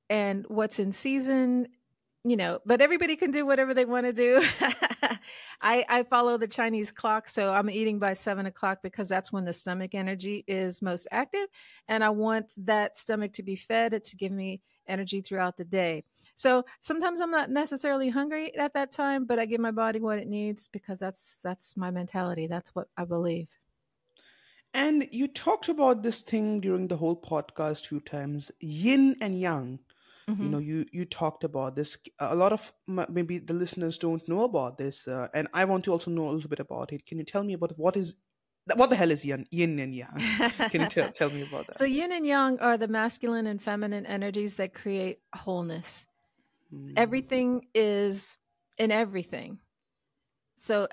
and what's in season, but everybody can do whatever they want to do. I follow the Chinese clock, so I'm eating by 7 o'clock because that's when the stomach energy is most active, and I want that stomach to be fed to give me energy throughout the day. So sometimes I'm not necessarily hungry at that time, but I give my body what it needs, because that's my mentality. That's what I believe. And you talked about this thing during the whole podcast few times, yin and yang. Hmm. You talked about this. A lot of maybe the listeners don't know about this, and I want to also know a little bit about it. Can you tell me about what the hell is yin and yang? Can you tell me about So that? yin and yang are the masculine and feminine energies that create wholeness. Mm, Everything is in everything. So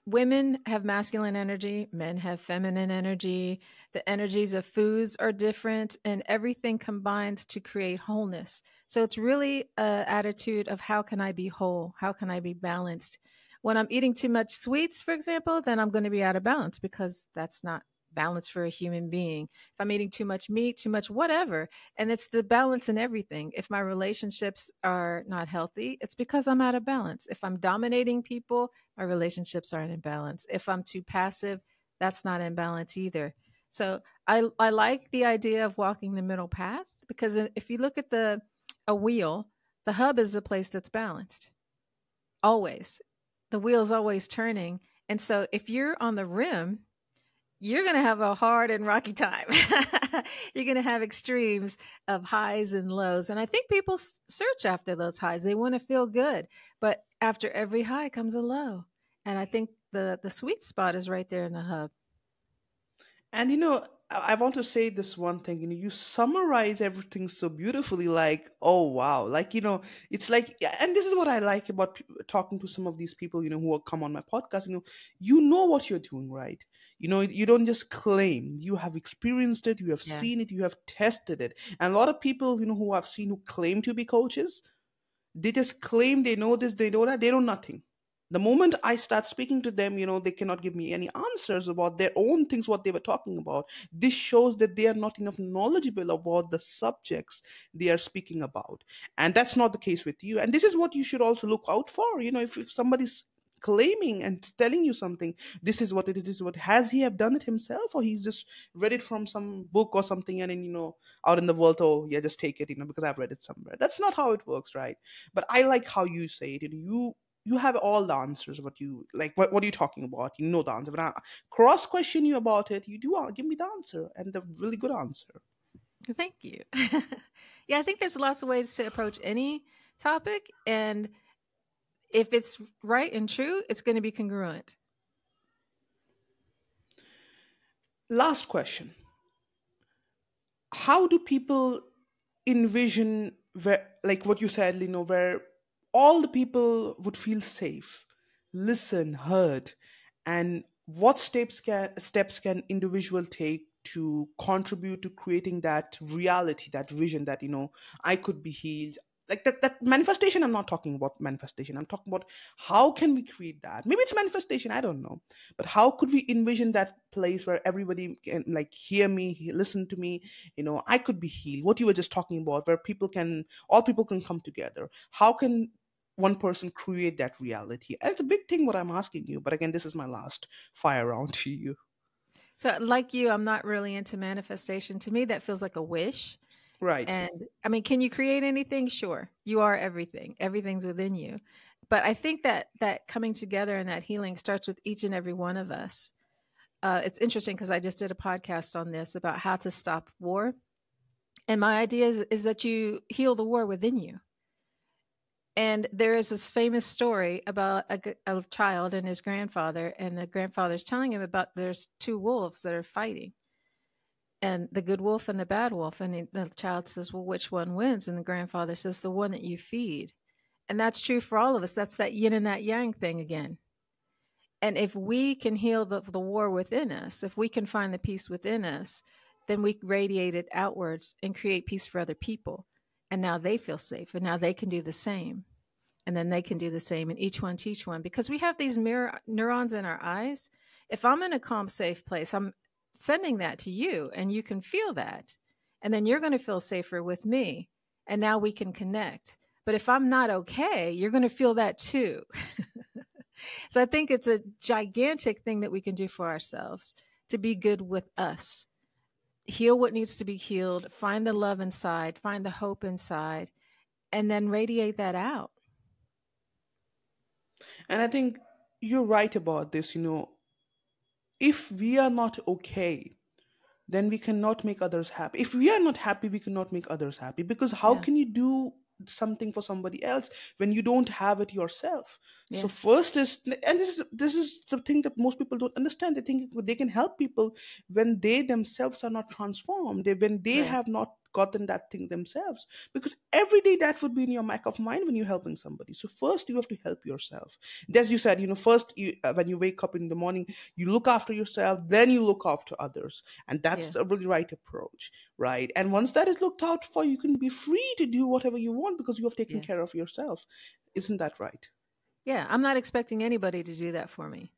Women have masculine energy, men have feminine energy. The energies of foods are different, and everything combines to create wholeness. So it's really an attitude of how can I be whole? How can I be balanced? When I'm eating too much sweets, for example, then I'm going to be out of balance because that's not balance for a human being. If I'm eating too much meat, too much whatever, and it's the balance in everything. If my relationships are not healthy, it's because I'm out of balance. If I'm dominating people, my relationships aren't in balance. If I'm too passive, that's not in balance either. So I like the idea of walking the middle path because if you look at the a wheel, the hub is the place that's balanced. Always. The wheel's always turning. And so if you're on the rim, you're going to have a hard and rocky time. You're going to have extremes of highs and lows. And I think people search after those highs. They want to feel good. But after every high comes a low. And I think the sweet spot is right there in the hub. And I want to say this one thing. You summarize everything so beautifully. Like, oh wow, like it's like, yeah, and this is what I like about talking to some of these people. Who will come on my podcast. You know what you're doing, right? You don't just claim. You have experienced it. You have Yeah. seen it. You have tested it. And a lot of people, who I've seen who claim to be coaches, they just claim they know this, they know that, they know nothing. The moment I start speaking to them, they cannot give me any answers about their own things, what they were talking about. This shows that they are not enough knowledgeable about the subjects they are speaking about. And that's not the case with you. And this is what you should also look out for. If somebody's claiming and telling you something, this is what it is, this is what, has he have done it himself, or he's just read it from some book or something, and then out in the world, oh yeah, just take it, because I've read it somewhere. That's not how it works, right? But I like how you say it. You have all the answers. What you like, what are you talking about? You know the answer. But I cross question you about it, you do give me the answer, and the really good answer. Thank you. Yeah, I think there's lots of ways to approach any topic. And if it's right and true, it's going to be congruent. Last question. How do people envision, where, like what you said, where all the people would feel safe, listen, heard, and what steps can individual take to contribute to creating that reality, that vision, that I could be healed, like that manifestation. I'm not talking about manifestation, I'm talking about how can we create that. Maybe it's manifestation, I don't know, but how could we envision that place where everybody can, like, hear me, listen to me, I could be healed, what you were just talking about, where all people can come together. How can one person create that reality? And it's a big thing what I'm asking you, but again, this is my last fire round to you. So, like you, I'm not really into manifestation. To me, that feels like a wish. Right. And I mean, can you create anything? Sure. You are everything. Everything's within you. But I think that coming together and that healing starts with each and every one of us. It's interesting because I just did a podcast on this about how to stop war. And my idea is that you heal the war within you. And there is this famous story about a child and his grandfather, and the grandfather's telling him about there's two wolves that are fighting, and the good wolf and the bad wolf. And the child says, well, which one wins? And the grandfather says, the one that you feed. And that's true for all of us. That's that yin and that yang thing again. And if we can heal the war within us, if we can find the peace within us, then we radiate it outwards and create peace for other people. And now they feel safe, and now they can do the same. And then they can do the same, and each one teach one, because we have these mirror neurons in our eyes. If I'm in a calm, safe place, I'm sending that to you, and you can feel that. And then you're going to feel safer with me. And now we can connect. But if I'm not okay, you're going to feel that too. So I think it's a gigantic thing that we can do for ourselves to be good with us. Heal what needs to be healed, find the love inside, find the hope inside, and then radiate that out. And I think you're right about this. If we are not okay, then we cannot make others happy. If we are not happy, we cannot make others happy. Because how Yeah. can you do something for somebody else when you don't have it yourself? So Yeah. first is, and this is the thing that most people don't understand. They think they can help people when they themselves are not transformed. When they Right. have not gotten that thing themselves, because every day that would be in your back of mind when you're helping somebody. So first you have to help yourself. As you said, first you when you wake up in the morning, you look after yourself, then you look after others, and Yeah. that's a really right approach, right? And once that is looked out for, you can be free to do whatever you want because you have taken Yes. care of yourself. Isn't that right? Yeah. I'm not expecting anybody to do that for me.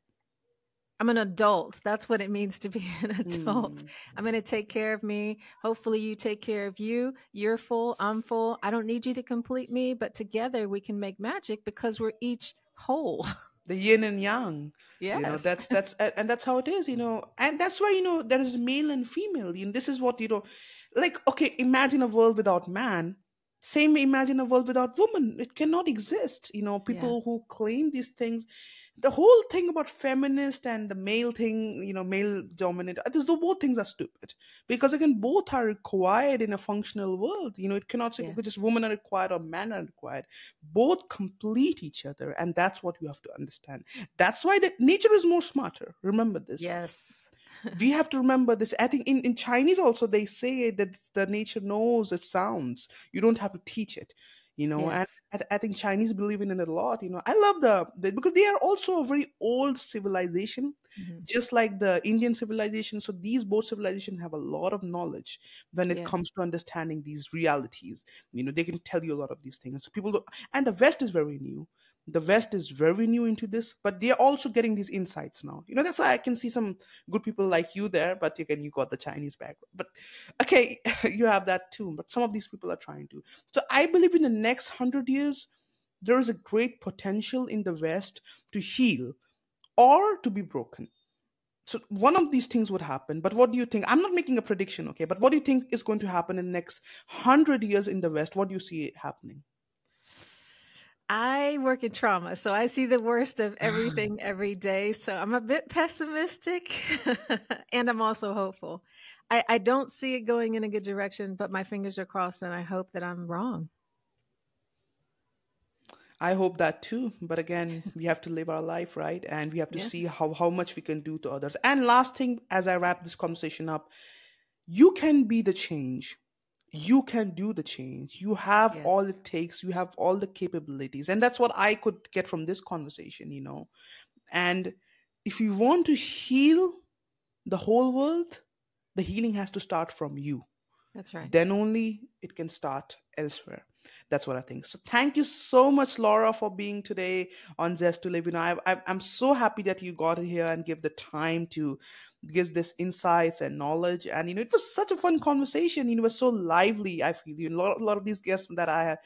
I'm an adult. That's what it means to be an adult. Hmm. I'm going to take care of me. Hopefully, you take care of you. You're full. I'm full. I don't need you to complete me, but together we can make magic because we're each whole. The yin and yang. Yes. And that's how it is. And that's why there is male and female. This is what like, okay, imagine a world without man. Same, imagine a world without woman. It cannot exist. Yeah. People who claim these things, the whole thing about feminist and the male thing, male dominant, the both things are stupid, because again, both are required in a functional world. It cannot say Yeah. okay, just women are required or men are required. Both complete each other, and that's what you have to understand. That's why that nature is more smarter. Remember this. Yes. We have to remember this. I think in Chinese also they say that the nature knows its sounds. You don't have to teach it. And Yes. I think Chinese believe in it a lot. I love because they are also a very old civilization, Mhm. just like the Indian civilization. So these both civilizations have a lot of knowledge when it Yes. comes to understanding these realities. They can tell you a lot of these things. So people don't, and the West is very new. The West is very new into this, but they're also getting these insights now. That's why I can see some good people like you there, but again, you got the Chinese background. But okay, you have that too. But some of these people are trying to. So I believe in the next 100 years, there is a great potential in the West to heal or to be broken. So one of these things would happen. But what do you think? I'm not making a prediction, okay? But what do you think is going to happen in the next 100 years in the West? What do you see happening? I work in trauma, so I see the worst of everything every day. So I'm a bit pessimistic and I'm also hopeful. I don't see it going in a good direction, but my fingers are crossed and I hope that I'm wrong. I hope that too. But again, we have to live our life, right? And we have to Yeah. see how much we can do to others. And last thing, as I wrap this conversation up, you can be the change. You can do the change. You have Yes. all it takes. You have all the capabilities. And that's what I could get from this conversation. And if you want to heal the whole world, the healing has to start from you. That's right. Then only it can start elsewhere. That's what I think. So thank you so much, Laura, for being today on Zest to Live. I'm so happy that you got here and give the time to give this insights and knowledge. And it was such a fun conversation. It was so lively. I feel a lot of these guests that I had,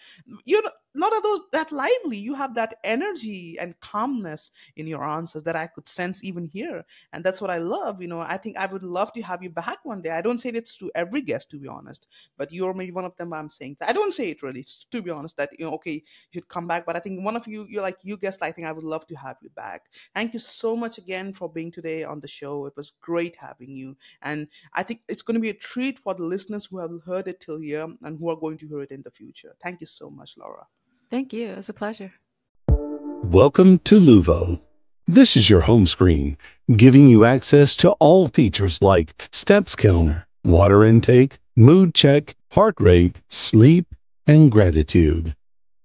not of those that lively. You have that energy and calmness in your answers that I could sense even here, and that's what I love. I think I would love to have you back one day. I don't say this to every guest, to be honest, but you're maybe one of them. I'm saying that. I don't say it really, to be honest, that okay, you should come back. But I think one of you, you're like you guest. I think I would love to have you back. Thank you so much again for being today on the show. It was great having you, and I think it's going to be a treat for the listeners who have heard it till here and who are going to hear it in the future. Thank you so much, Laura. Thank you. It was a pleasure. Welcome to Luvo. This is your home screen, giving you access to all features like steps counter, water intake, mood check, heart rate, sleep, and gratitude.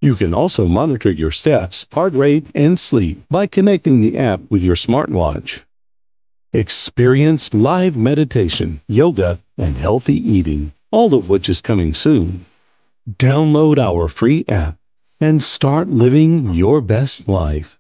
You can also monitor your steps, heart rate, and sleep by connecting the app with your smartwatch. Experience live meditation, yoga, and healthy eating, all of which is coming soon. Download our free app and start living your best life.